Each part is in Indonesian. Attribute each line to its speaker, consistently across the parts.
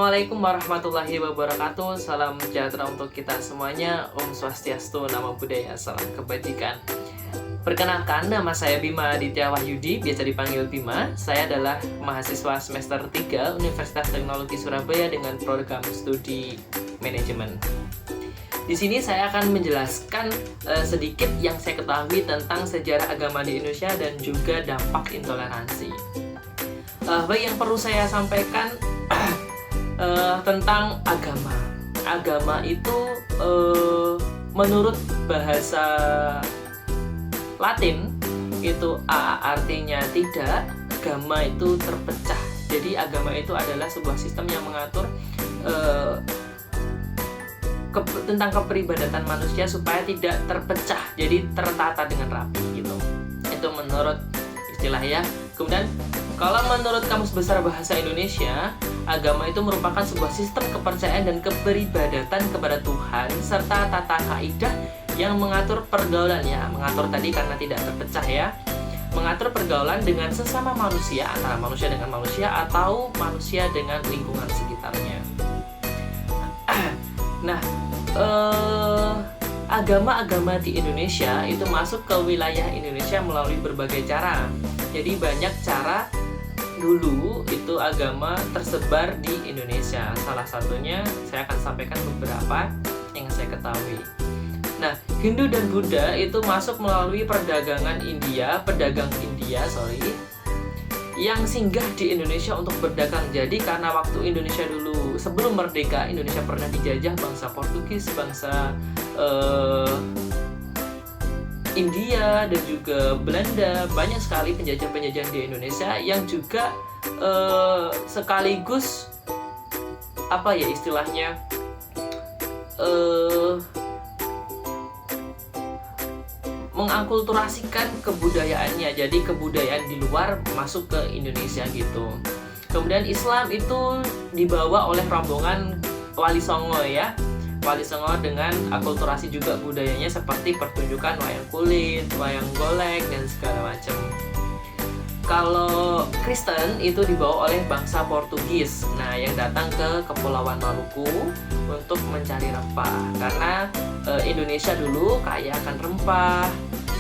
Speaker 1: Assalamualaikum warahmatullahi wabarakatuh. Salam sejahtera untuk kita semuanya. Om Swastiastu, Namo Buddhaya, salam kebajikan. Perkenalkan, nama saya Bima Aditya Wahyudi, biasa dipanggil Bima. Saya adalah mahasiswa semester 3 Universitas Teknologi Surabaya dengan program studi manajemen. Di sini saya akan menjelaskan sedikit yang saya ketahui tentang sejarah agama di Indonesia dan juga dampak intoleransi. Baik, yang perlu saya sampaikan tentang agama. Agama itu menurut bahasa Latin itu artinya tidak, agama itu terpecah. Jadi agama itu adalah sebuah sistem yang mengatur tentang keperibadatan manusia supaya tidak terpecah, jadi tertata dengan rapi gitu. Itu menurut istilah ya. Kemudian kalau menurut Kamus Besar Bahasa Indonesia, agama itu merupakan sebuah sistem kepercayaan dan keperibadatan kepada Tuhan serta tata kaidah yang mengatur pergaulan, ya, mengatur tadi karena tidak terpecah ya, mengatur pergaulan dengan sesama manusia, antara manusia dengan manusia atau manusia dengan lingkungan sekitarnya. Nah, agama-agama di Indonesia itu masuk ke wilayah Indonesia melalui berbagai cara. Jadi banyak cara. Dulu itu agama tersebar di Indonesia. Salah satunya saya akan sampaikan beberapa yang saya ketahui. Nah, Hindu dan Buddha itu masuk melalui pedagang India, yang singgah di Indonesia untuk berdagang. Jadi karena waktu Indonesia dulu sebelum merdeka, Indonesia pernah dijajah bangsa Portugis, bangsa India dan juga Belanda. Banyak sekali penjajah-penjajah di Indonesia yang juga sekaligus apa ya istilahnya mengakulturasikan kebudayaannya. Jadi kebudayaan di luar masuk ke Indonesia gitu. Kemudian Islam itu dibawa oleh rombongan Wali Songo ya. Wali Songo dengan akulturasi juga budayanya seperti pertunjukan wayang kulit, wayang golek, dan segala macam. Kalau Kristen itu dibawa oleh bangsa Portugis, nah yang datang ke Kepulauan Maluku untuk mencari rempah. Karena Indonesia dulu kaya akan rempah,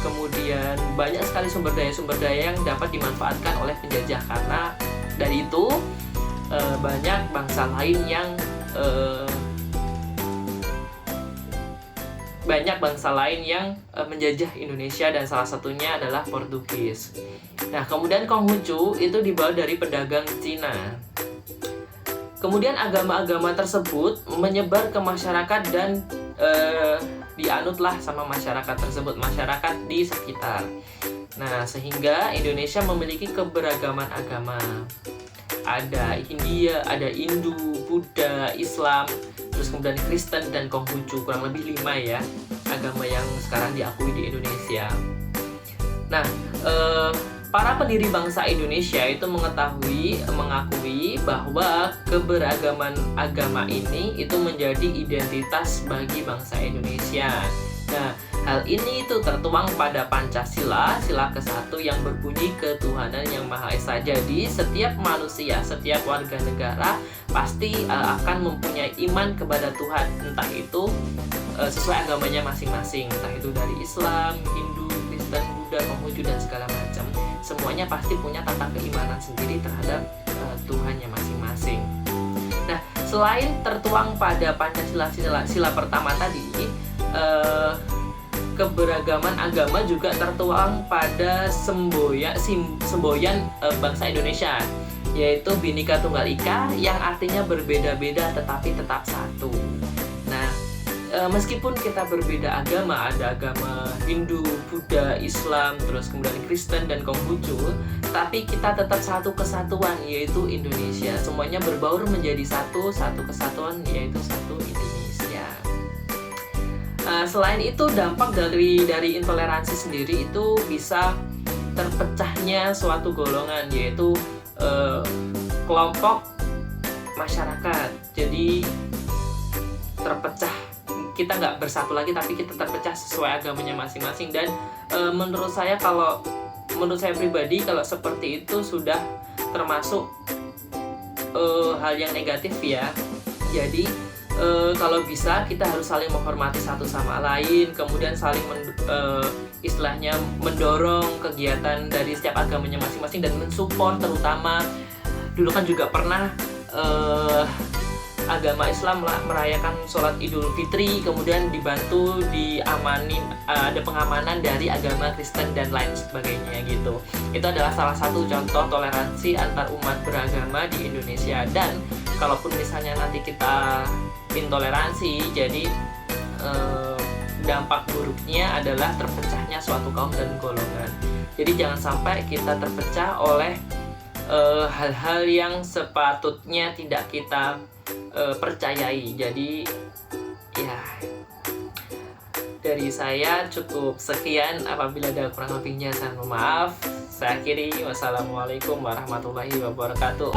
Speaker 1: kemudian banyak sekali sumber daya yang dapat dimanfaatkan oleh penjajah. Karena dari itu banyak bangsa lain yang menjajah Indonesia dan salah satunya adalah Portugis. Nah, kemudian Konghucu itu dibawa dari pedagang Cina. Kemudian agama-agama tersebut menyebar ke masyarakat dan dianutlah sama masyarakat tersebut, masyarakat di sekitar. Nah, sehingga Indonesia memiliki keberagaman agama. Ada Hindia, ada Hindu, Buddha, Islam, terus kemudian Kristen dan Konghucu, kurang lebih 5 ya agama yang sekarang diakui di Indonesia. Nah, para pendiri bangsa Indonesia itu mengakui bahwa keberagaman agama ini itu menjadi identitas bagi bangsa Indonesia. Nah, hal ini itu tertuang pada Pancasila, sila ke-1 yang berbunyi ketuhanan yang Maha Esa. Jadi setiap manusia, setiap warga negara pasti akan mempunyai iman kepada Tuhan, entah itu sesuai agamanya masing-masing, entah itu dari Islam, Hindu, Kristen, Buddha, Konghucu dan segala macam. Semuanya pasti punya tata keimanan sendiri terhadap Tuhannya masing-masing. Nah, selain tertuang pada Pancasila sila pertama tadi, keberagaman agama juga tertuang pada semboyan bangsa Indonesia, yaitu Bhinneka Tunggal Ika, yang artinya berbeda-beda tetapi tetap satu. Nah, meskipun kita berbeda agama, ada agama Hindu, Buddha, Islam, terus kemudian Kristen dan Konghucu, tapi kita tetap satu kesatuan, yaitu Indonesia. Semuanya berbaur menjadi satu kesatuan, yaitu satu Indonesia. Selain itu, dampak dari intoleransi sendiri itu bisa terpecahnya suatu golongan, yaitu kelompok masyarakat. Jadi terpecah, kita nggak bersatu lagi, tapi kita terpecah sesuai agamanya masing-masing. Dan menurut saya pribadi, kalau seperti itu sudah termasuk hal yang negatif ya. Jadi kalau bisa kita harus saling menghormati satu sama lain, kemudian saling istilahnya mendorong kegiatan dari setiap agamanya masing-masing dan mensupport. Terutama dulu kan juga pernah agama Islam merayakan sholat Idul Fitri, kemudian dibantu diamanin, ada pengamanan dari agama Kristen dan lain sebagainya gitu. Itu adalah salah satu contoh toleransi antar umat beragama di Indonesia. Dan kalaupun misalnya nanti kita intoleransi, jadi dampak buruknya adalah terpecahnya suatu kaum dan golongan. Jadi jangan sampai kita terpecah oleh hal-hal yang sepatutnya tidak kita percayai. Jadi ya, dari saya cukup sekian. Apabila ada kurang lebihnya saya mohon maaf. Saya akhiri. Wassalamualaikum warahmatullahi wabarakatuh.